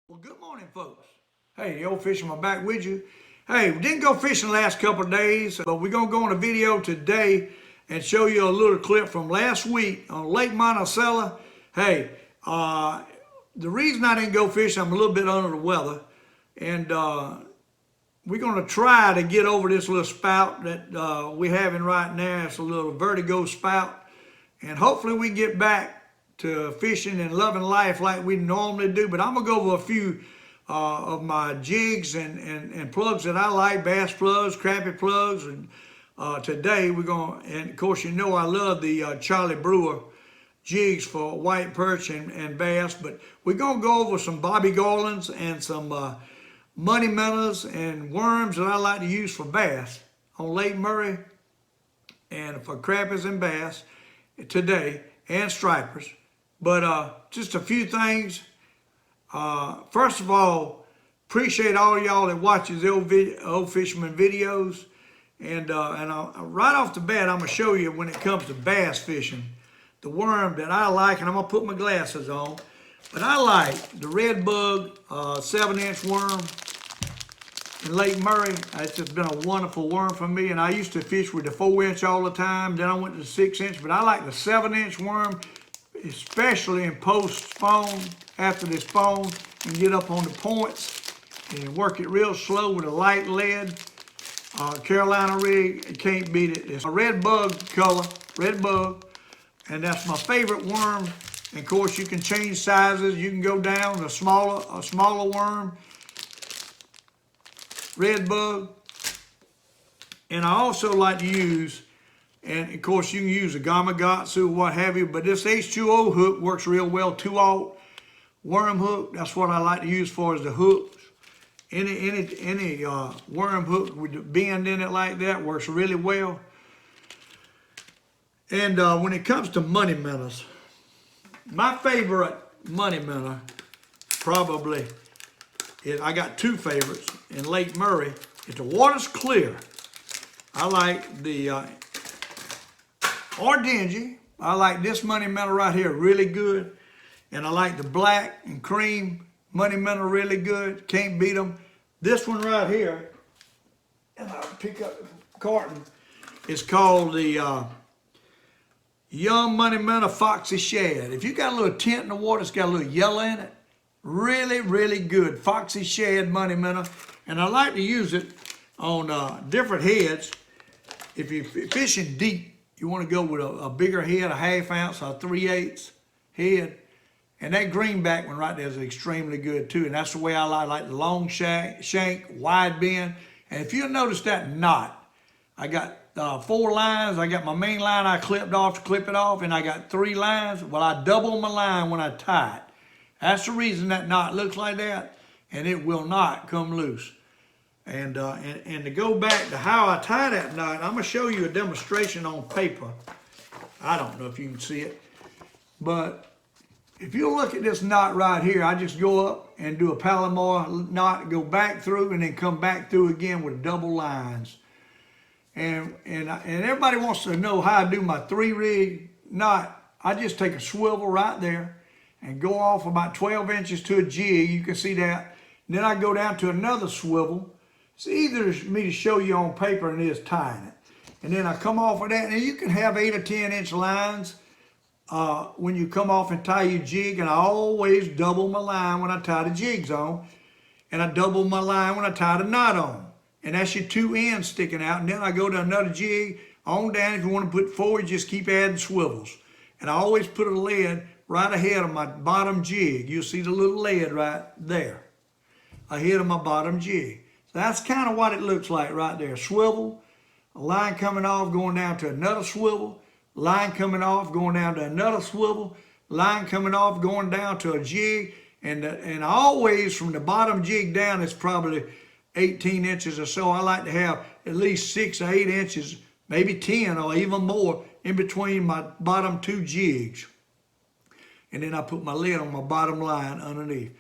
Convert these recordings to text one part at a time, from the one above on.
Well, good morning, folks. Hey, the Old Fisherman back with you. Hey, we didn't go fishing the last couple of days, but we're going to go on a video today and show you a little clip from last week on Lake Monticello. Hey, the reason I didn't go fishing, I'm a little bit under the weather, and we're going to try to get over this little spout that we're having right now. It's a little vertigo spout, and hopefully we get back to fishing and loving life like we normally do. But I'm going to go over a few of my jigs and plugs that I like, bass plugs, crappie plugs. And today we're going to, and of course you know I love the Charlie Brewer jigs for white perch and bass. But we're going to go over some Bobby Garlands and some money minnows and worms that I like to use for bass on Lake Murray and for crappies and bass today, and stripers. But just a few things. First of all, appreciate all y'all that watches the Old Fisherman videos. And right off the bat, I'm going to show you when it comes to bass fishing, the worm that I like, and I'm going to put my glasses on. But I like the red bug 7-inch worm in Lake Murray. It's just been a wonderful worm for me. And I used to fish with the 4-inch all the time. Then I went to the 6-inch, but I like the 7-inch worm, especially in post spawn, after they spawn, and get up on the points and work it real slow with a light lead. Carolina rig, can't beat it. It's a red bug color, red bug, and that's my favorite worm. And of course, you can change sizes. You can go down to a smaller worm, red bug. And I also like to use, and of course you can use a Gamakatsu or what have you, but this H2O hook works real well. 2-aught worm hook, that's what I like to use for as the hooks. Any worm hook with the bend in it like that works really well. And when it comes to money minnows, my favorite money minnow probably is, I got two favorites in Lake Murray. If the water's clear, I like the or dingy. I like this money minnow right here really good. And I like the black and cream money minnow really good. Can't beat them. This one right here, and I'll pick up the carton, is called the Young Money Minnow Foxy Shad. If you got a little tint in the water, it's got a little yellow in it. Really, really good. Foxy Shad money minnow. And I like to use it on different heads. If you're fishing deep, you want to go with a bigger head, a 1/2 ounce or 3/8 head. And that greenback one right there is extremely good too. And that's the way I like the long shank, wide bend. And if you'll notice that knot, I got 4 lines. I got my main line I clipped off to clip it off, and I got 3 lines. Well, I double my line when I tie it. That's the reason that knot looks like that, and it will not come loose. And to go back to how I tie that knot, I'm going to show you a demonstration on paper. I don't know if you can see it, but if you look at this knot right here, I just go up and do a Palomar knot, go back through, and then come back through again with double lines. And everybody wants to know how I do my 3-rig knot. I just take a swivel right there and go off about 12 inches to a jig. You can see that. And then I go down to another swivel. It's easier for me to show you on paper than it is tying it. And then I come off of that, and you can have 8 or 10-inch lines when you come off and tie your jig. And I always double my line when I tie the jigs on, and I double my line when I tie the knot on. And that's your 2 ends sticking out. And then I go to another jig on down. If you want to put forward, just keep adding swivels. And I always put a lead right ahead of my bottom jig. You'll see the little lead right there ahead of my bottom jig. That's kind of what it looks like right there. Swivel, a line coming off, going down to another swivel, line coming off, going down to another swivel, line coming off, going down to a jig, and always from the bottom jig down, it's probably 18 inches or so. I like to have at least 6 or 8 inches, maybe 10 or even more in between my bottom 2 jigs. And then I put my lid on my bottom line underneath.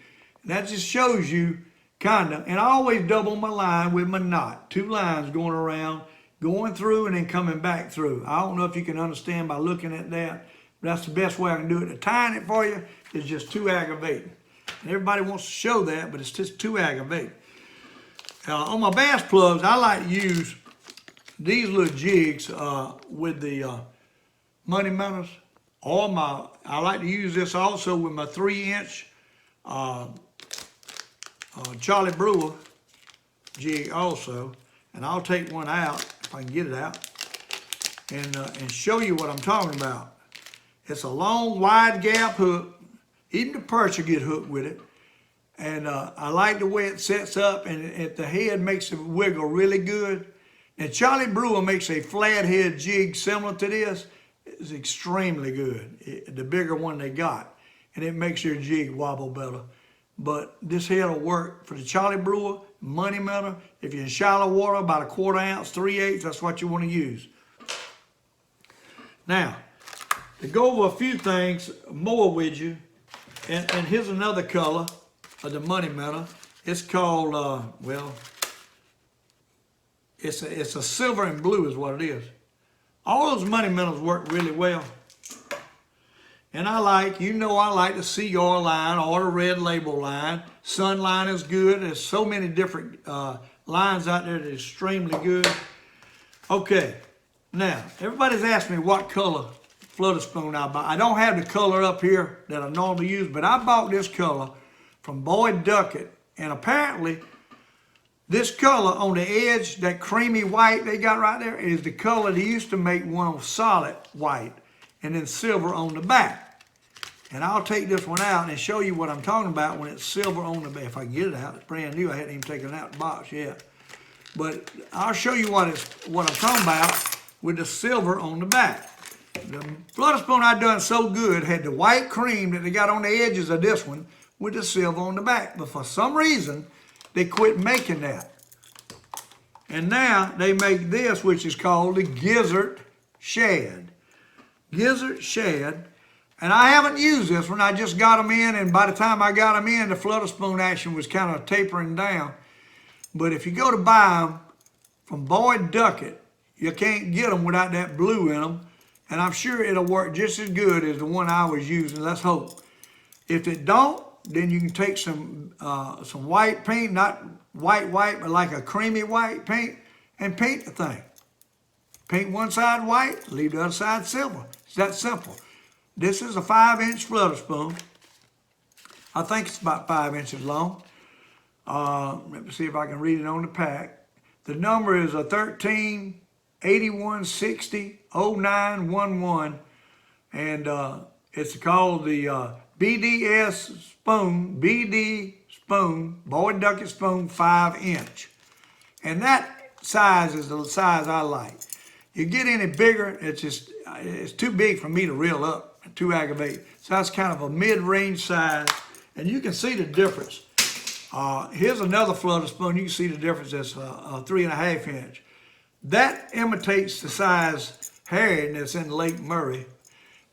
And that just shows you kinda, and I always double my line with my knot. 2 lines going around, going through and then coming back through. I don't know if you can understand by looking at that, but that's the best way I can do it. Tying it for you is just too aggravating. And everybody wants to show that, but it's just too aggravating. On my bass plugs, I like to use these little jigs with the money minnows. I like to use this also with my 3-inch Charlie Brewer jig also. And I'll take one out if I can get it out and show you what I'm talking about. It's a long, wide gap hook. Even the perch will get hooked with it. And I like the way it sets up, and at the head makes it wiggle really good. And Charlie Brewer makes a flathead jig similar to this. It's extremely good, the bigger one they got. And it makes your jig wobble better. But this head will work for the Charlie Brewer, money minnow. If you're in shallow water, about 1/4 ounce, 3/8, that's what you want to use. Now, to go over a few things more with you, and here's another color of the money minnow. It's called, it's a silver and blue is what it is. All those money minnows work really well. And I like the CR line or the red label line. Sun line is good. There's so many different lines out there that are extremely good. Okay, now, everybody's asked me what color flutter spoon I buy. I don't have the color up here that I normally use, but I bought this color from Boyd Duckett, and apparently this color on the edge, that creamy white they got right there, is the color they used to make one solid white and then silver on the back. And I'll take this one out and show you what I'm talking about when it's silver on the back. If I can get it out, it's brand new. I hadn't even taken it out of the box yet. But I'll show you what I'm talking about with the silver on the back. The flutter spoon I done so good had the white cream that they got on the edges of this one with the silver on the back. But for some reason, they quit making that. And now they make this, which is called the Gizzard Shad. Gizzard Shad. And I haven't used this one. I just got them in, and by the time I got them in, the flutter spoon action was kind of tapering down. But if you go to buy them from Boyd Duckett, you can't get them without that blue in them. And I'm sure it'll work just as good as the one I was using. Let's hope. If it don't, then you can take some white paint, not white, but like a creamy white paint, and paint the thing. Paint one side white, leave the other side silver. It's that simple. This is a 5-inch flutter spoon. I think it's about 5 inches long. Let me see if I can read it on the pack. The number is a 13-8160-0911, and it's called the BD spoon, Boyd Duckett spoon, 5-inch. And that size is the size I like. You get any bigger, it's too big for me to reel up, too aggravating. So that's kind of a mid-range size, and you can see the difference. Here's another flutter spoon. You can see the difference. It's a 3.5-inch. That imitates the size herring that's in Lake Murray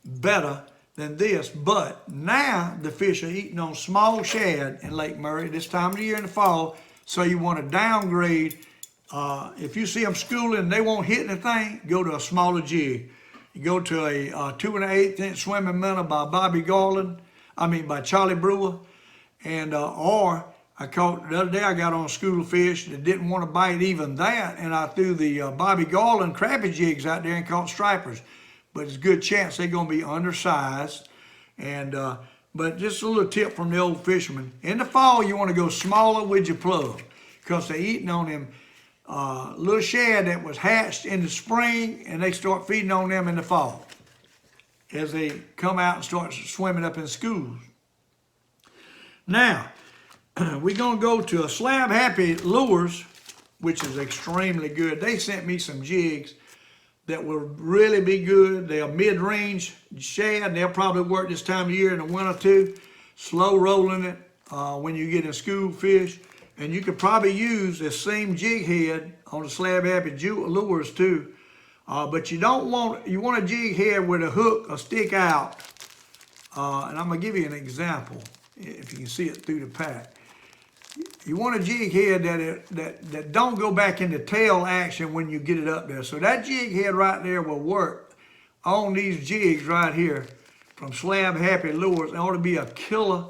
better than this, but now the fish are eating on small shad in Lake Murray this time of the year in the fall, so you want to downgrade. If you see them schooling and they won't hit anything, go to a smaller jig. You go to a 2.1/8-inch swimming minnow by Bobby Garland, by Charlie Brewer, and or I caught, the other day I got on a school of fish that didn't want to bite even that, and I threw the Bobby Garland crappie jigs out there and caught stripers. But it's a good chance they're going to be undersized. And but just a little tip from the Old Fisherman. In the fall, you want to go smaller with your plug, because they're eating on them little shad that was hatched in the spring, and they start feeding on them in the fall as they come out and start swimming up in schools. Now, we're going to go to a Slab Happy Lures, which is extremely good. They sent me some jigs that will really be good. They're mid-range shad. They'll probably work this time of year in the winter too. Slow rolling it when you get in school fish. And you could probably use the same jig head on the Slab Happy Lures too. But you want a jig head where the hook will stick out. And I'm going to give you an example, if you can see it through the pack. You want a jig head that don't go back into tail action when you get it up there. So that jig head right there will work on these jigs right here from Slab Happy Lures. It ought to be a killer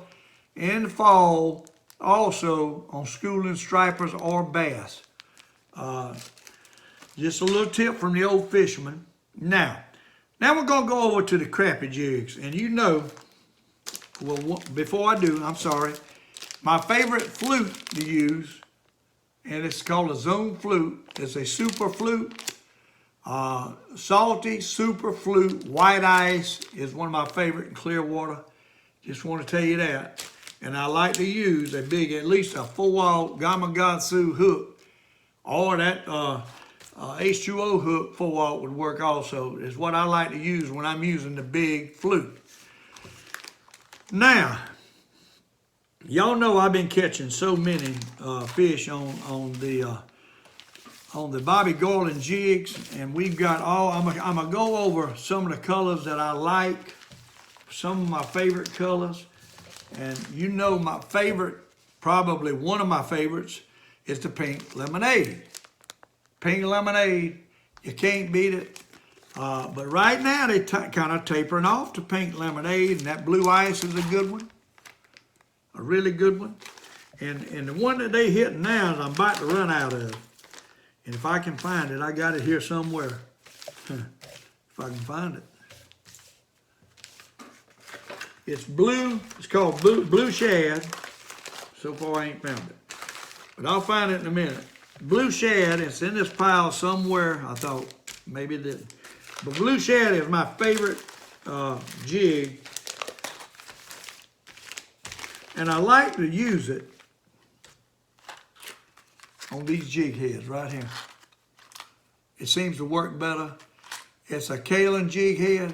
in the fall also on schooling stripers or bass. Just a little tip from the Old Fisherman. Now we're going to go over to the crappie jigs. And you know, well, before I do, I'm sorry, my favorite flute to use, and it's called a zone flute. It's a super flute. Salty super flute white ice is one of my favorite in Clearwater. Just want to tell you that. And I like to use a big, at least a 4-aught Gamakatsu hook, or that H2O hook 4-aught would work also. Is what I like to use when I'm using the big flute. Now, y'all know I've been catching so many fish on the Bobby Garland jigs, and we've got all. I'm gonna go over some of the colors that I like, some of my favorite colors, and you know my favorite, probably one of my favorites, is the pink lemonade. Pink lemonade, you can't beat it. But right now they kind of tapering off to pink lemonade, and that blue ice is a good one, a really good one. And the one that they hit now is I'm about to run out of. And if I can find it, I got it here somewhere. If I can find it. It's blue, it's called blue shad. So far I ain't found it. But I'll find it in a minute. Blue shad, it's in this pile somewhere. I thought maybe it didn't. But blue shad is my favorite jig. And I like to use it on these jig heads right here. It seems to work better. It's a Kaolin jig head,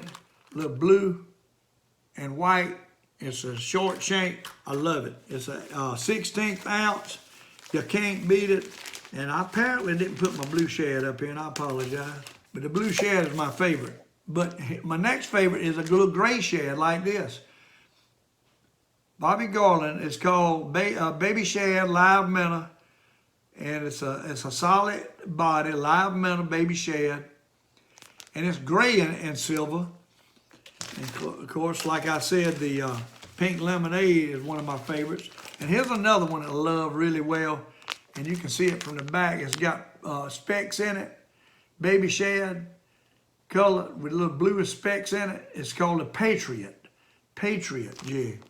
a little blue and white. It's a short shank. I love it. It's a 1/16 ounce. You can't beat it. And I apparently didn't put my blue shad up here, and I apologize. But the blue shad is my favorite. But my next favorite is a little gray shad like this. Bobby Garland is called Baby Shad Live Minnow. And it's a solid body, live minnow baby shad. And it's gray and silver. And of course, like I said, the pink lemonade is one of my favorites. And here's another one that I love really well. And you can see it from the back. It's got specks in it. Baby shad color with little blue specks in it. It's called a Patriot jig.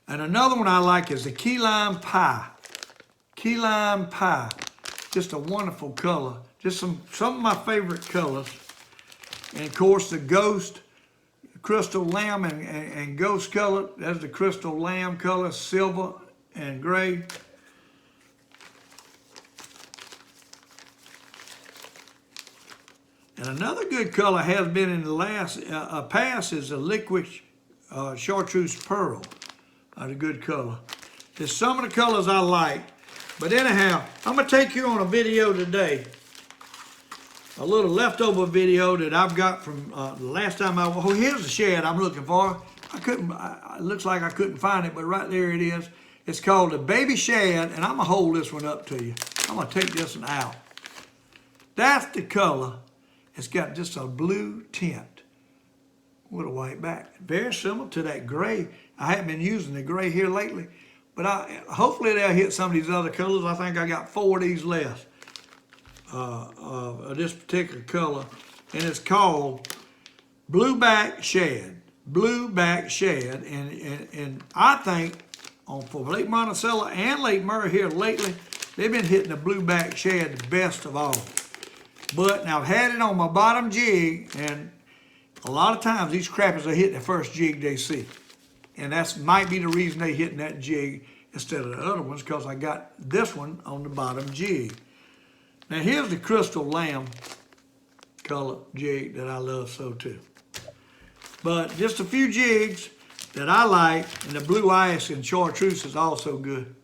And another one I like is the key lime pie. Key lime pie, just a wonderful color. Just some of my favorite colors. And of course the ghost, crystal lamb and ghost color. That's the crystal lamb color, silver and gray. And another good color has been in the last past is a liquid chartreuse pearl. A good color. There's some of the colors I like. But anyhow, I'm going to take you on a video today. A little leftover video that I've got from the last time here's the shad I'm looking for. It looks like I couldn't find it, but right there it is. It's called the Baby Shad, and I'm going to hold this one up to you. I'm going to take this one out. That's the color. It's got just a blue tint with a white back. Very similar to that gray. I haven't been using the gray here lately. But hopefully they'll hit some of these other colors. I think I got 4 of these left of this particular color. And it's called Blueback Shad. Blueback Shad. And I think for Lake Monticello and Lake Murray here lately, they've been hitting the Blueback Shad the best of all. But now I've had it on my bottom jig, and a lot of times these crappies are hitting the first jig they see. And that might be the reason they hitting that jig instead of the other ones, because I got this one on the bottom jig. Now here's the crystal lamb color jig that I love so too. But just a few jigs that I like, and the blue ice and chartreuse is also good.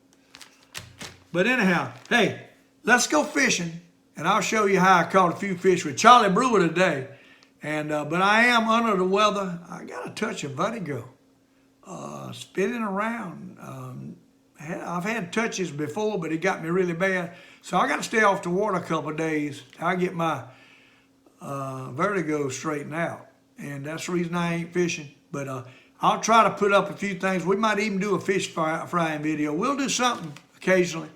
But anyhow, hey, let's go fishing, and I'll show you how I caught a few fish with Charlie Brewer today. And but I am under the weather. I got a touch of vertigo. Spinning around. I've had touches before, but it got me really bad. So I got to stay off the water a couple of days till I get my vertigo straightened out. And that's the reason I ain't fishing. But I'll try to put up a few things. We might even do a fish frying video. We'll do something occasionally.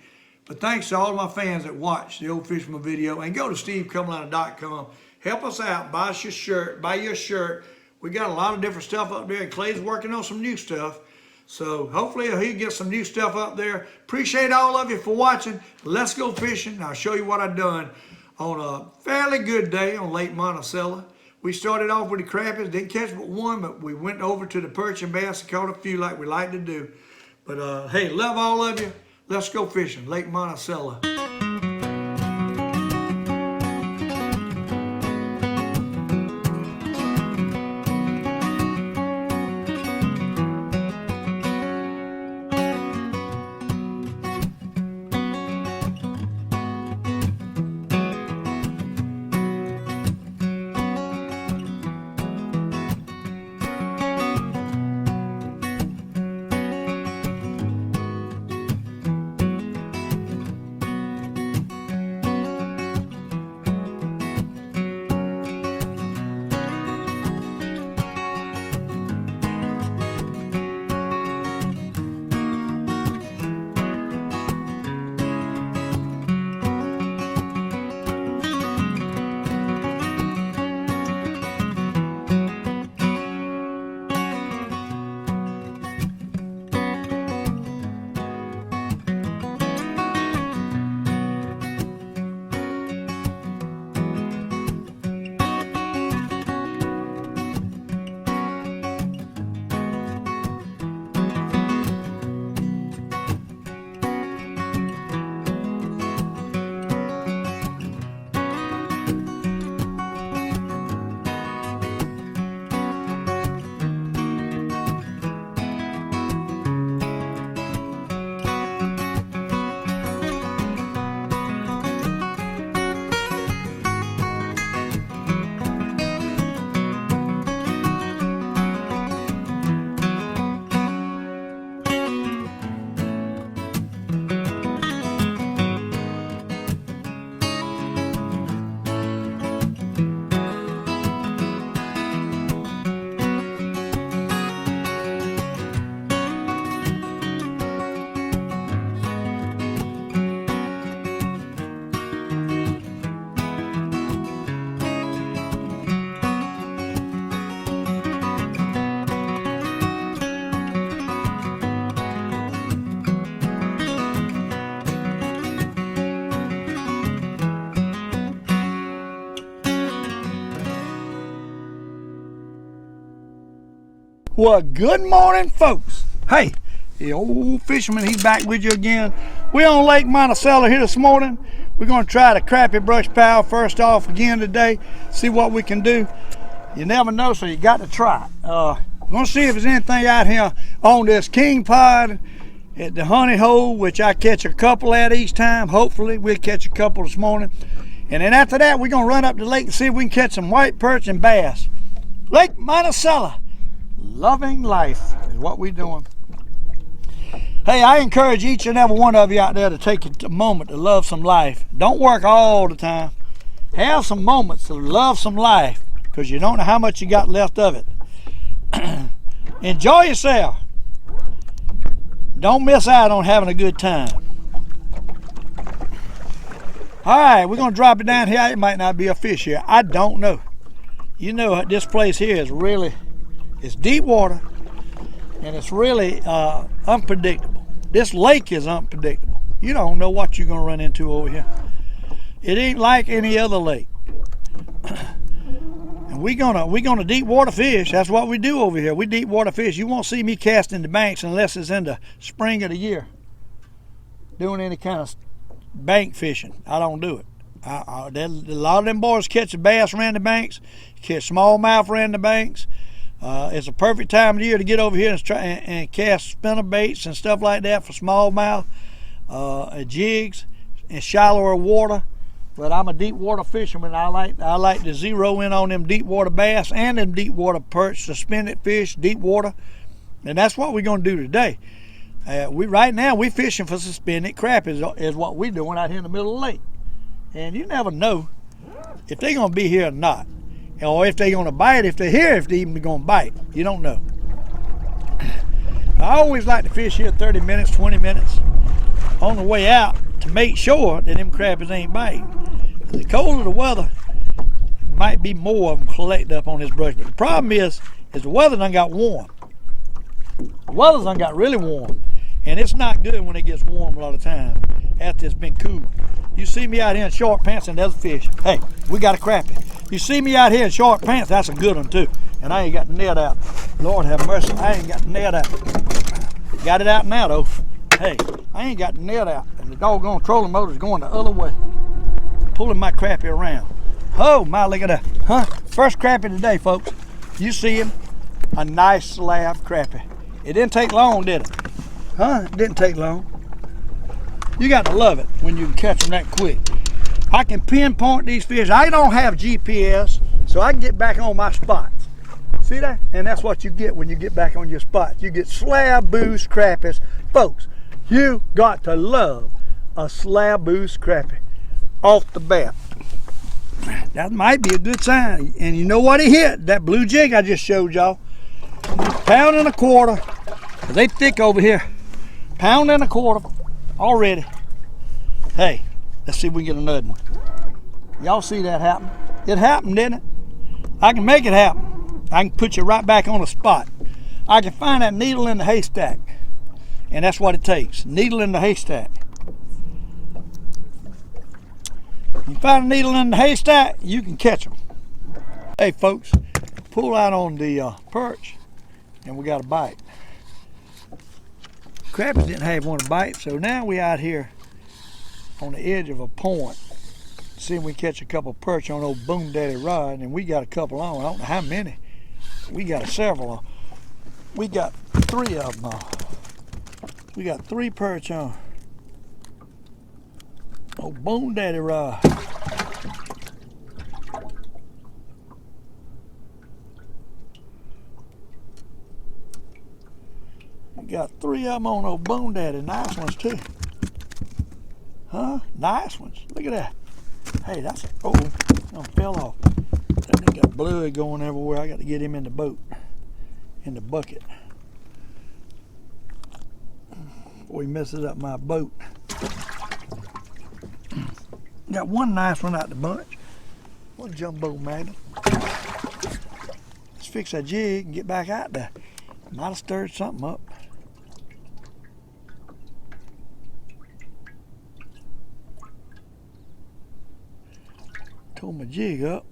But thanks to all of my fans that watch the Old Fisherman video. And go to SteveCumliner.com. Help us out. Buy us your shirt. Buy your shirt. We got a lot of different stuff up there. And Clay's working on some new stuff. So hopefully he'll get some new stuff up there. Appreciate all of you for watching. Let's go fishing. I'll show you what I've done on a fairly good day on Lake Monticello. We started off with the crappies, didn't catch but one, but we went over to the perch and bass and caught a few like we like to do. But hey, love all of you. Let's go fishing, Lake Monticello. Well, good morning, folks. Hey, the Old Fisherman, he's back with you again. We're on Lake Monticello here this morning. We're going to try the crappie brush power first off again today, see what we can do. You never know, so you got to try. We're going to see if there's anything out here on this king pod at the honey hole, which I catch a couple at each time. Hopefully, we'll catch a couple this morning. And then after that, we're going to run up the lake and see if we can catch some white perch and bass. Lake Monticello. Loving life is what we're doing. Hey, I encourage each and every one of you out there to take a moment to love some life. Don't work all the time. Have some moments to love some life, because you don't know how much you got left of it. Enjoy yourself. Don't miss out on having a good time. All right, we're going to drop it down here. It might not be a fish here. I don't know. You know, this place here is really... It's deep water, and it's really unpredictable. This lake is unpredictable. You don't know what you're going to run into over here. It ain't like any other lake. And we're gonna deep water fish. That's what we do over here. We deep water fish. You won't see me casting the banks unless it's in the spring of the year, doing any kind of bank fishing. I don't do it. A lot of them boys catch bass around the banks, catch smallmouth around the banks. It's a perfect time of the year to get over here and try and cast spinner baits and stuff like that for smallmouth, jigs, and shallower water. But I'm a deep water fisherman. I like to zero in on them deep water bass and them deep water perch, suspended fish, deep water, and that's what we're gonna do today. Right now we're fishing for suspended crappie is what we're doing out here in the middle of the lake, and you never know if they're gonna be here or not. Or if they're going to bite, if they're here, if they're even going to bite. You don't know. I always like to fish here 30 minutes, 20 minutes on the way out to make sure that them crappies ain't biting. The colder the weather, might be more of them collect up on this brush. But the problem is the weather done got warm. The weather done got really warm. And it's not good when it gets warm a lot of times after it's been cool. You see me out here in short pants and there's a fish. Hey, we got a crappie. You see me out here in short pants, that's a good one too. And I ain't got the net out. Lord have mercy, I ain't got the net out. Got it out now though. Hey, I ain't got the net out. And the doggone trolling motor's going the other way. Pulling my crappie around. Oh my, look at that. Huh? First crappie today, folks. You see him? A nice slab crappie. It didn't take long, did it? Huh? It didn't take long. You got to love it when you can catch them that quick. I can pinpoint these fish. I don't have GPS, so I can get back on my spots. See that? And that's what you get when you get back on your spots. You get slab boost crappies. Folks, you got to love a slab boost crappie off the bat. That might be a good sign. And you know what he hit? That blue jig I just showed y'all. Pound and a quarter. They thick over here. Pound and a quarter already. Hey, let's see if we can get another one. Y'all see that happen? It happened, didn't it? I can make it happen. I can put you right back on the spot. I can find that needle in the haystack. And that's what it takes. Needle in the haystack. You find a needle in the haystack, you can catch them. Hey folks, pull out on the perch and we got a bite. Crappies didn't have one to bite, so now we out here on the edge of a point. See if we catch a couple perch on old Boom Daddy rod, and we got a couple on. I don't know how many. We got several on. We got 3 of them on. We got 3 perch on. Old Boom Daddy rod. We got 3 of them on old Boom Daddy. Nice ones too. Huh? Nice ones. Look at that. Hey, that's a, oh, fell off. That thing got blood going everywhere. I got to get him in the boat, in the bucket, before he messes up my boat. Got one nice one out the bunch. One jumbo magnet. Let's fix that jig and get back out there. Might have stirred something up. Pull my jig up.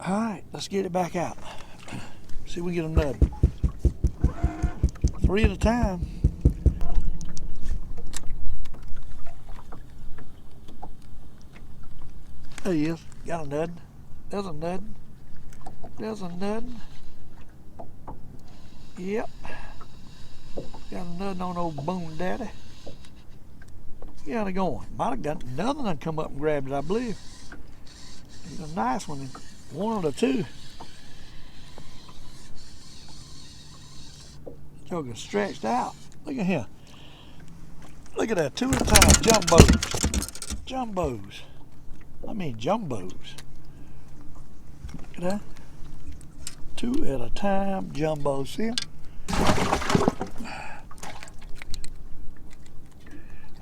All right, let's get it back out. See if we can get another. 3 at a time. There he is. Got a nud. There's a nud. There's a nud. Yep. Got a nud on old Boom Daddy. Got it going. Might have got another one come up and grabbed it, I believe. It's a nice one. One of the 2. Joker stretched out. Look at him. Look at that. 2 at a time. Jumbos. Jumbos. I mean jumbos. Look at that. 2 at a time. Jumbos. See him?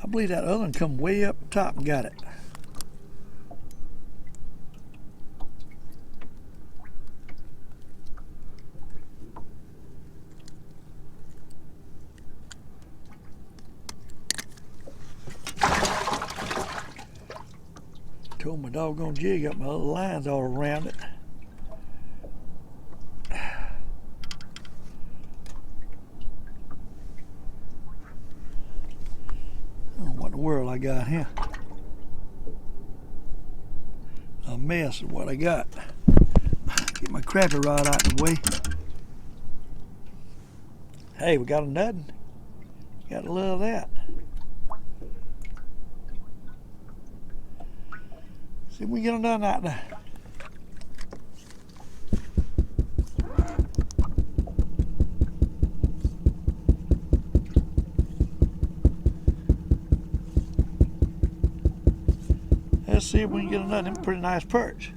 I believe that other one come way up top and got it. Told my doggone jig up my little lines all around it. World I got here. A mess of what I got. Get my crappie rod out of the way. Hey, we got a nuttin'. Gotta love that. See if we can get another out there. Let's see if we can get another pretty nice perch.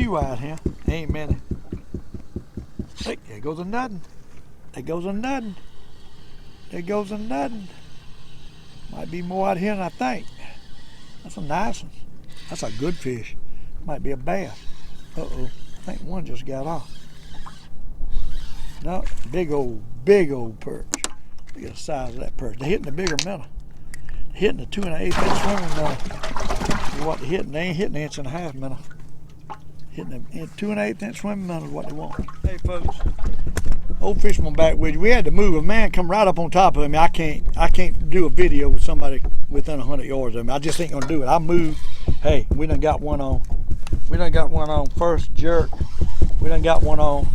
few out here. Ain't many. Look, there goes a nutting. There goes a nutting. There goes a nutting. Might be more out here than I think. That's a nice one. That's a good fish. Might be a bass. Uh-oh. I think one just got off. No, big old perch. Look at the size of that perch. They're hitting the bigger minnow. They're hitting the 2 1/8 inch swimming minnow. What they're hitting, they ain't hitting the 1.5 inch minnow. Hitting the 2 1/8 inch swimming minnow is what they want. Hey folks, Old Fisherman back with you. We had to move. A man come right up on top of me. I can't do a video with somebody within 100 yards of me. I just ain't gonna do it. I moved. Hey, we done got one on. We done got one on. First jerk. We done got one on.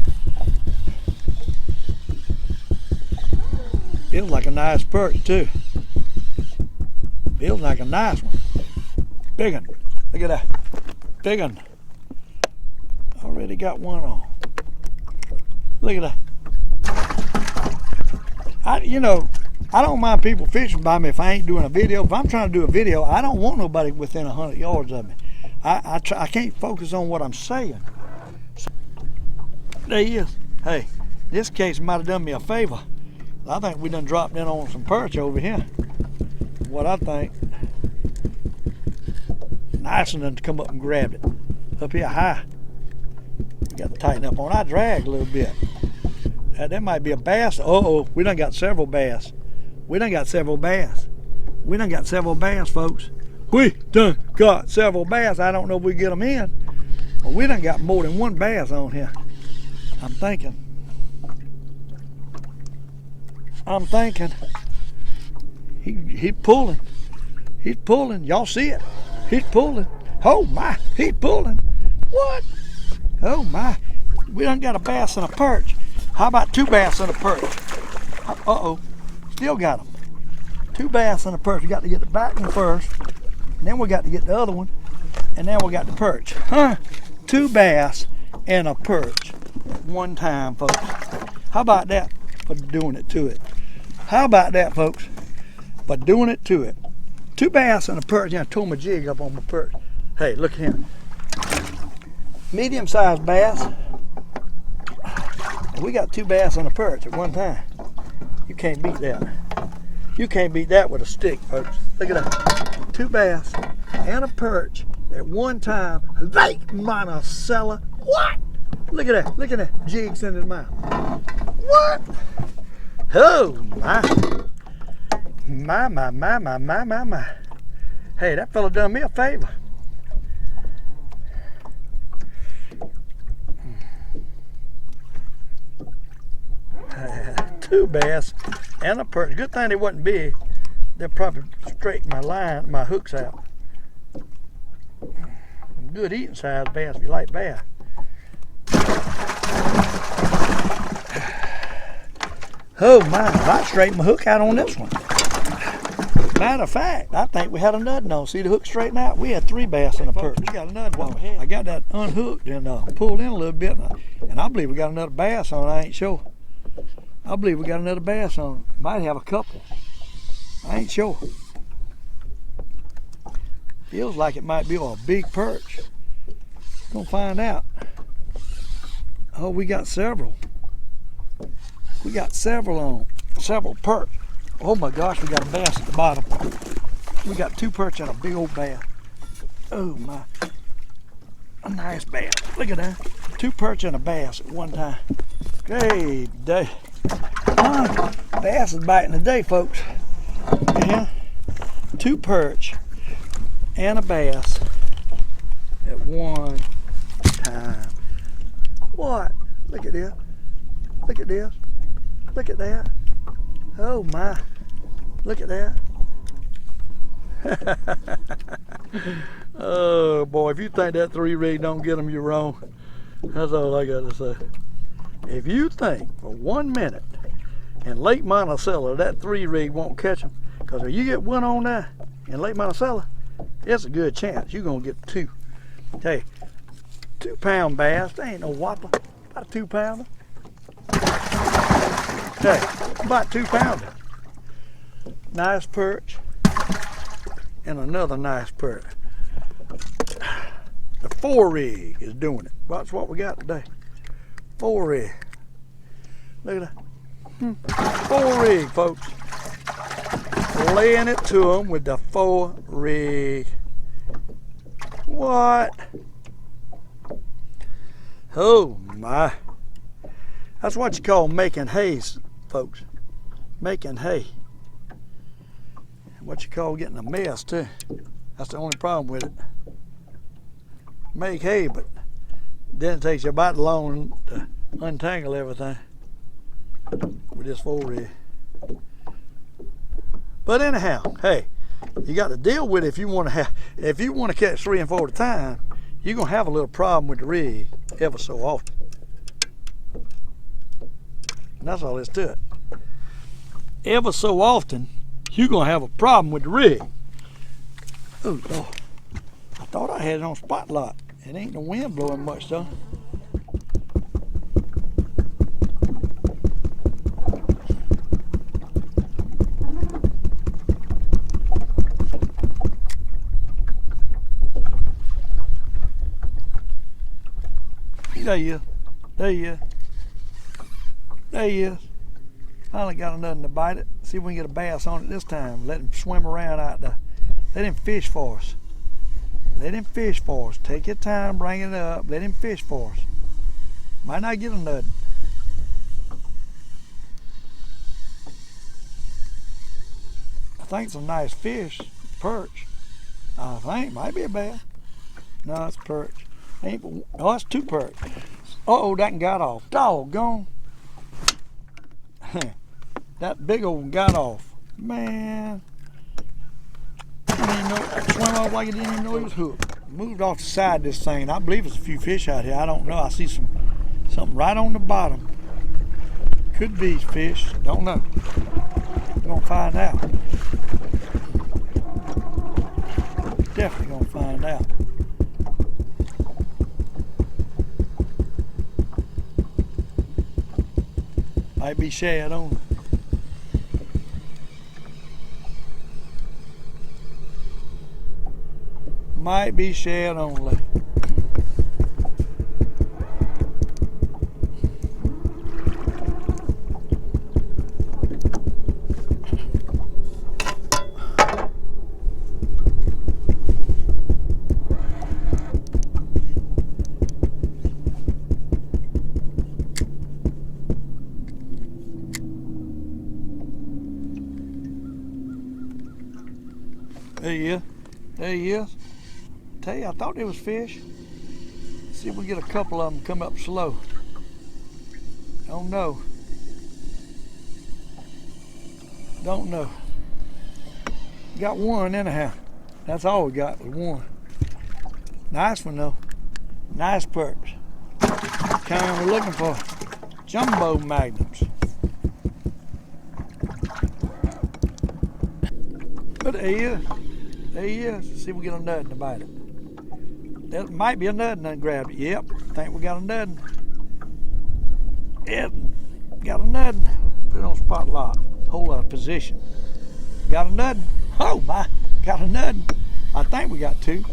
Feels like a nice perch too. Feels like a nice one. Big one. Look at that. Big one. Already got one on. Look at that. I don't mind people fishing by me if I ain't doing a video. If I'm trying to do a video, I don't want nobody within 100 yards of me. I can't focus on what I'm saying. There he is. Hey, this case might have done me a favor. I think we done dropped in on some perch over here. What I think. Nice enough to come up and grab it. Up here high. We got to tighten up on our drag a little bit. That might be a bass. Uh-oh, we done got several bass. We done got several bass. We done got several bass, folks. We done got several bass. I don't know if we get them in. But we done got more than one bass on here. I'm thinking. He's pulling. He's pulling. Y'all see it? He's pulling. Oh my, he's pulling. What? Oh my. We done got a bass and a perch. How about 2 bass and a perch? Uh-oh. Still got them. 2 bass and a perch. We got to get the back one first. And then we got to get the other one. And then we got the perch. Huh? 2 bass and a perch at one time, folks. How about that for doing it to it? How about that, folks? For doing it to it. 2 bass and a perch. Yeah, I tore my jig up on my perch. Hey, look here. Medium-sized bass. We got 2 bass on a perch at one time. You can't beat that. You can't beat that with a stick, folks. Look at that. 2 bass and a perch at one time. Lake Monticello. What? Look at that. Look at that. Jigs in his mouth. What? Oh my. My. Hey, that fella done me a favor. Two bass and a perch. Good thing they wasn't big. They'll probably straighten my hooks out. Good eating size bass if you like bass. Oh my, I straightened my hook out on this one. Matter of fact, I think we had a nutting on. See the hook straighten out? We had 3 bass in a perch. We got another one. I got that unhooked and pulled in a little bit, and I believe we got another bass on. I ain't sure. I believe we got another bass on. Might have a couple. I ain't sure. Feels like it might be a big perch. Gonna find out. Oh, we got several. We got several on. Several perch. Oh my gosh, we got a bass at the bottom. We got 2 perch and a big old bass. Oh my. A nice bass. Look at that. 2 perch and a bass at one time. Great day. Bass is biting today, folks. Yeah. 2 perch and a bass at one time. What? Look at this. Look at this. Look at that. Oh my. Look at that. Oh boy, if you think that 3 rig don't get them, you're wrong. That's all I got to say. If you think for 1 minute in Lake Monticello that 3 rig won't catch them, because if you get one on there in Lake Monticello, it's a good chance you're going to get 2. Hey, 2 pound bass, they ain't no whopper. About a 2 pounder. Hey, about 2 pounder. Nice perch and another nice perch. The 4 rig is doing it. That's what we got today. 4 rig. Look at that. 4 rig, folks. Laying it to them with the 4 rig. What? Oh my. That's what you call making hay, folks. Making hay. What you call getting a mess too. That's the only problem with it. Make hay, but then it takes you about long to untangle everything with this 4 rig. But anyhow, hey, you got to deal with it if you want to catch 3 and 4 at a time. You're gonna have a little problem with the rig ever so often. And that's all there is to it. Ever so often, you're gonna have a problem with the rig. Oh Lord, I thought I had it on spotlight. It ain't the wind blowing much though. There you is. There you is. There you is. Finally got nothing to bite it. See if we can get a bass on it this time. Let him swim around out there. Let him fish for us. Let him fish for us. Take your time, bring it up. Let him fish for us. Might not get a nothing. I think it's a nice fish. Perch. I think. Might be a bass. No, it's perch. Oh, that's 2 perch. Uh-oh, that one got off. Doggone. That big old one got off. Man. Didn't even know, swam off like it didn't even know he was hooked. Moved off the side of this thing. I believe there's a few fish out here. I don't know. I see something right on the bottom. Could be fish. Don't know. We're gonna find out. Definitely gonna find out. Might be shad on it. Might be shad only. There he is. There he is. Tell you, I thought there was fish. See if we get a couple of them come up slow. Don't know. Don't know. Got one anyhow. That's all we got was one. Nice one though. Nice perch. Kind we're looking for. Jumbo magnums. But there he is. There he is. See if we get a nut to bite it. That might be a nut and I grabbed it. Yep. Think we got a nut. Yep. Got a nut. Put it on spotlight. Hold our position. Got a nut. Oh my. Got a nut. I think we got 2.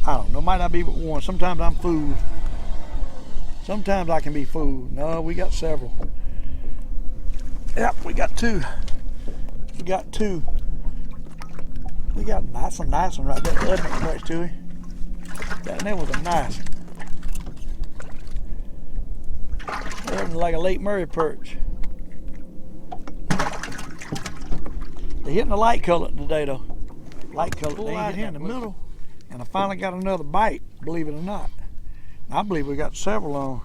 I don't know. Might not be but 1. Sometimes I'm fooled. Sometimes I can be fooled. No, we got several. Yep, we got 2. We got 2. We got a nice one right there. Wasn't it much to him? That was a nice one. That was like a Lake Murray perch. They're hitting the light color today though. Light color. They ain't here in the middle. And I finally got another bite, believe it or not. I believe we got several on.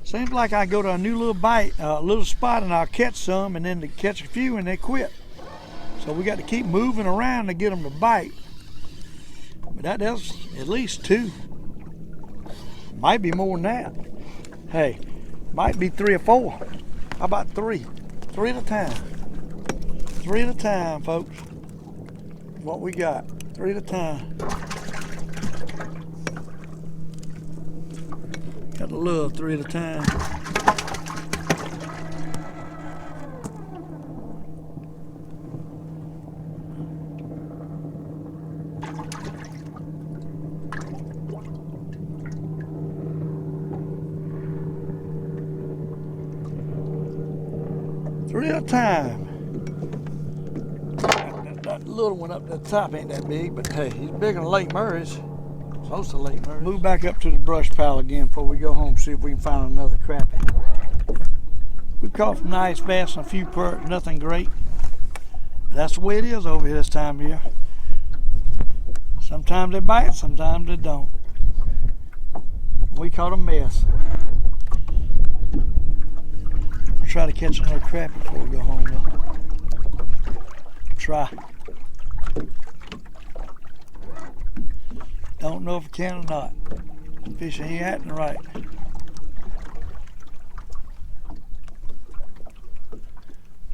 Seems like I go to a new little bite, a little spot, and I'll catch some, and then to catch a few and they quit. So we got to keep moving around to get them to bite. But that's at least 2. Might be more than that. Hey, might be 3 or 4. How about 3? 3 at a time. 3 at a time, folks. What we got. 3 at a time. Got to love 3 at a time. Thrill time. That little one up at the top ain't that big, but hey, he's bigger than Lake Murray's. Close to Lake Murray. Move back up to the brush pile again before we go home, see if we can find another crappie. We caught some nice bass and a few perch, nothing great. But that's the way it is over here this time of year. Sometimes they bite, sometimes they don't. We caught a mess. I'll try to catch another crappie before we go home though. Try. Don't know if I can or not. Fish ain't acting right.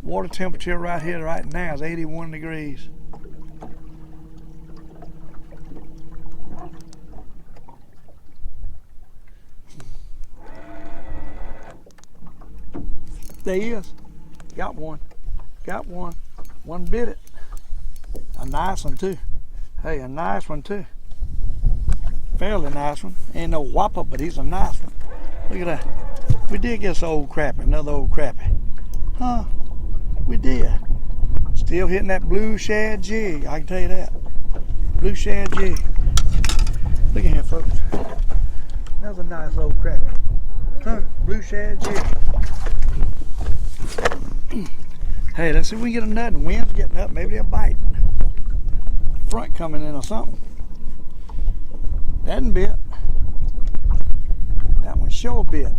Water temperature right here right now is 81 degrees. There he is. Got one. Got one. One bit it. A nice one too. Hey, a nice one too. Fairly nice one. Ain't no whopper, but he's a nice one. Look at that. We did get this old crappie, another old crappie. Huh? We did. Still hitting that blue shad jig, I can tell you that. Blue shad jig. Look at here, folks. Another nice old crappie. Huh? Blue shad jig. Hey, let's see if we can get a nut. And wind's getting up. Maybe they'll bite. Front coming in or something. That one bit. That one sure bit.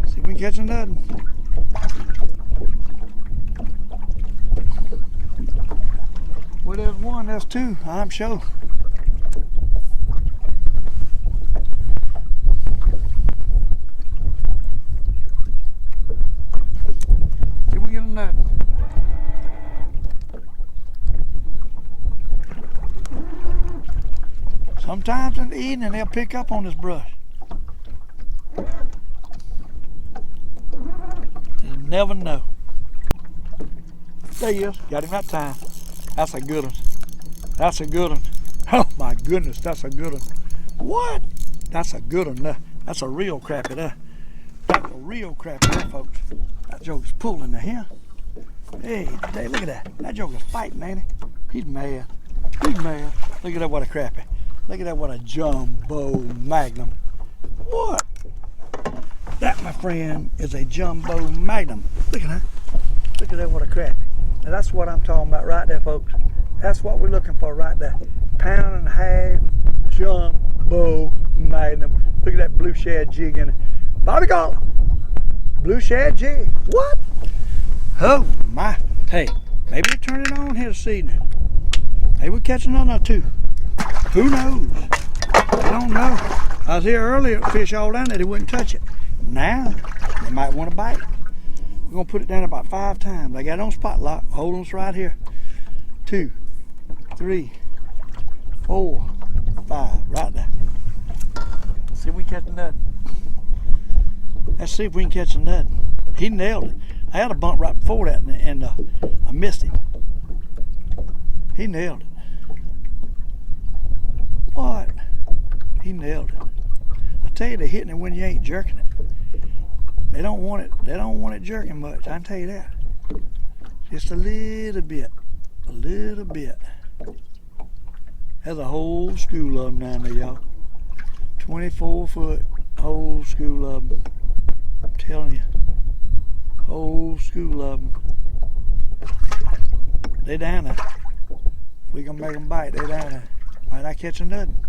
See if we can catch a nut. Well, there's one, there's two, I'm sure. See if we get a nut. Sometimes in the evening they'll pick up on this brush. You never know. There he is. Got him that time. That's a good one. That's a good one. Oh my goodness, that's a good one. What? That's a good one. That's a real crappie there. That's a real crappie there, folks. That joker's pulling there. Hey, look at that. That joker's fighting, ain't he? He's mad. He's mad. Look at that, what a crappie. Look at that, what a jumbo magnum. What? That, my friend, is a jumbo magnum. Look at that. Look at that, what a crappie. Now that's what I'm talking about right there, folks. That's what we're looking for right there. Pound and a half jumbo magnum. Look at that blue shad jig in it. Bobby Garland. Blue shad jig. What? Oh my. Hey, maybe we turn it on here this evening. Maybe we'll catch another two. Who knows? I don't know. I was here earlier, fish all down there, they wouldn't touch it. Now, they might want to bite. We're going to put it down about 5 times. I got it on spot lock. Hold on right here. 2, 3, 4, 5. Right there. See if we can catch a nut. Let's see if we can catch a nut. He nailed it. I had a bump right before that and I missed him. He nailed it. What? He nailed it. I tell you, they're hitting it when you ain't jerking it. They don't want it. They don't want it jerking much. I can tell you that. Just a little bit. A little bit. There's a whole school of them down there, y'all. 24-foot whole school of them. I'm telling you. Whole school of them. They down there. If we gonna make them bite, they down there. Might not catch nothing.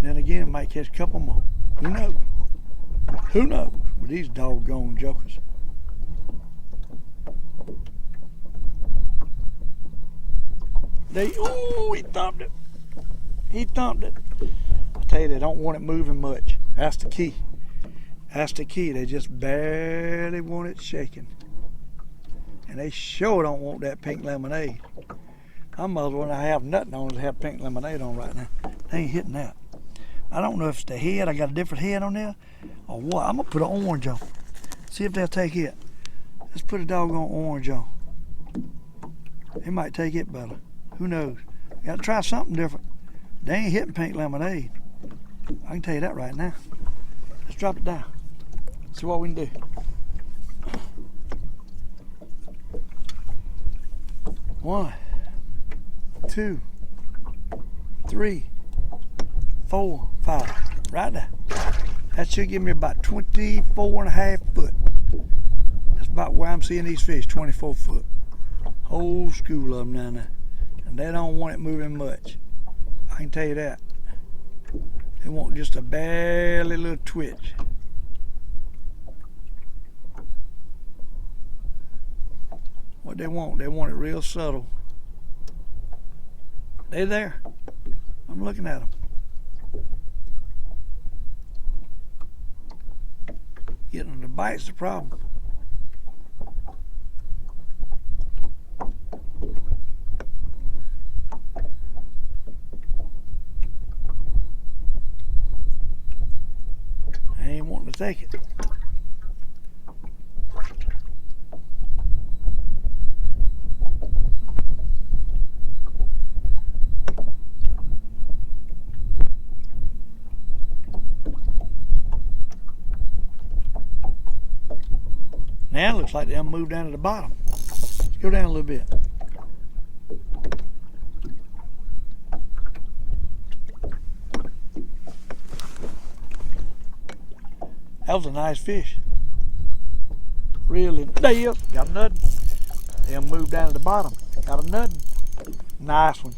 Then again, might catch a couple more. Who knows? Who knows with these doggone jokers? Ooh, he thumped it. He thumped it. I tell you, they don't want it moving much. That's the key. That's the key. They just barely want it shaking. And they sure don't want that pink lemonade. I might as well not have nothing on to have pink lemonade on right now. They ain't hitting that. I don't know if it's the head. I got a different head on there or what. I'm going to put an orange on. See if they'll take it. Let's put a doggone orange on. They might take it better. Who knows? Got to try something different. They ain't hitting pink lemonade. I can tell you that right now. Let's drop it down. See what we can do. 1, 2, 3, 4, 5. Right there. That should give me about 24.5 foot. That's about where I'm seeing these fish, 24 foot. Whole school of them down there. And they don't want it moving much. I can tell you that. They want just a barely little twitch. What they want it real subtle. They're there. I'm looking at them. Getting them to bite's the problem. I ain't wanting to take it. Now it looks like they'll move down to the bottom. Let's go down a little bit. That was a nice fish. Really, there, got a nutting. They'll move down to the bottom. Got a nutting. Nice one.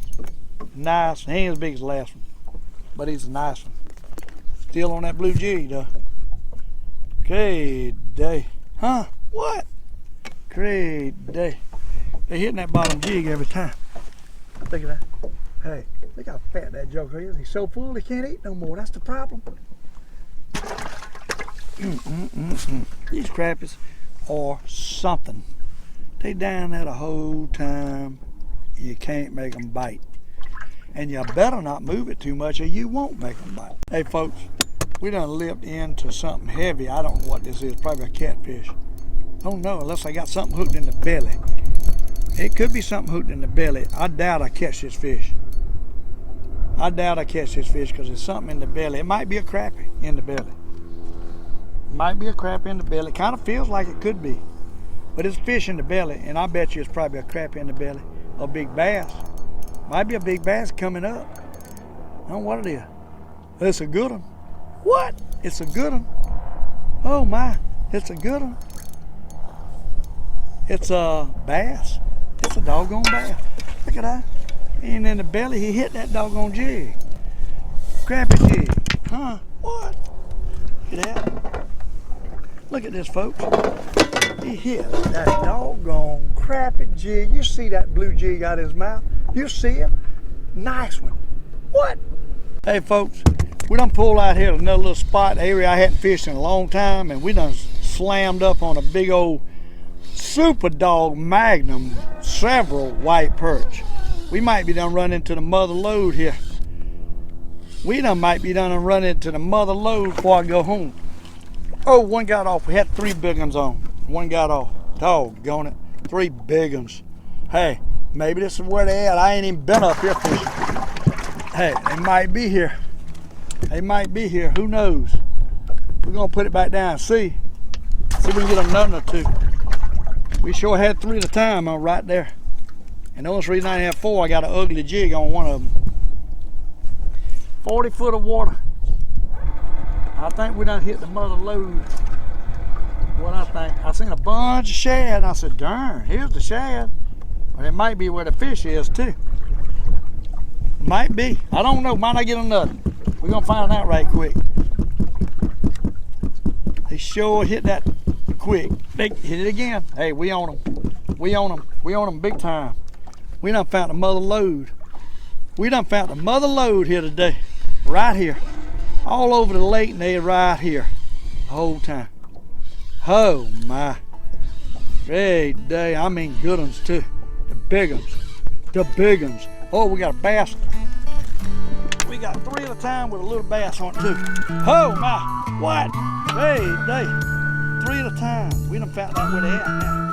Nice. He ain't as big as the last one, but he's a nice one. Still on that blue jig though. Great day. Huh? What? Great day. They're hitting that bottom jig every time. Look at that. Hey, look how fat that joker is. He's so full he can't eat no more. That's the problem. These crappies are something. They down there the whole time. You can't make them bite. And you better not move it too much or you won't make them bite. Hey folks, we done lipped into something heavy. I don't know what this is. Probably a catfish. I don't know unless I got something hooked in the belly. It could be something hooked in the belly. I doubt I catch this fish. I doubt I catch this fish because there's something in the belly. It might be a crappie in the belly. Might be a crappie in the belly. Kind of feels like it could be. But it's fish in the belly, and I bet you it's probably a crappie in the belly. A big bass. Might be a big bass coming up. I don't know what it is. It's a good one. What? It's a good one. Oh my, it's a good one. It's a bass. It's a doggone bass. Look at that. And in the belly, he hit that doggone jig. Crappie jig. Huh? What? Look at that. Look at this, folks. He hit that doggone crappie jig. You see that blue jig out of his mouth? You see him? Nice one. What? Hey, folks, we done pulled out here to another little spot area I hadn't fished in a long time, and we done slammed up on a big old super dog magnum, several white perch. We might be done running into the mother lode here. We done might be done and run into the mother lode before I go home. Oh, one got off. We had 3 big ones on. One got off. Doggone it. 3 big ones. Hey, maybe this is where they at. I ain't even been up here fishing. Hey, they might be here. They might be here. Who knows? We're going to put it back down and see. See if we can get a nutting or 2. We sure had 3 at a time on right there. And the only reason I have 4, I got an ugly jig on one of them. 40 foot of water. I think we done hit the mother lode. What I think. I seen a bunch of shad and I said, darn, here's the shad. But it might be where the fish is too. Might be. I don't know. Might not get another. We're going to find out right quick. They sure hit that quick. They hit it again. Hey, we on them. We on them. We on them big time. We done found the mother lode. We done found the mother lode here today. Right here. All over the lake and they're right here. The whole time. Oh my. Great day. I mean good ones too. The big ones. The big ones. Oh, we got a bass. We got 3 at a time with a little bass on it too. Oh my. What? Great day. 3 at a time. We done found out where they at now.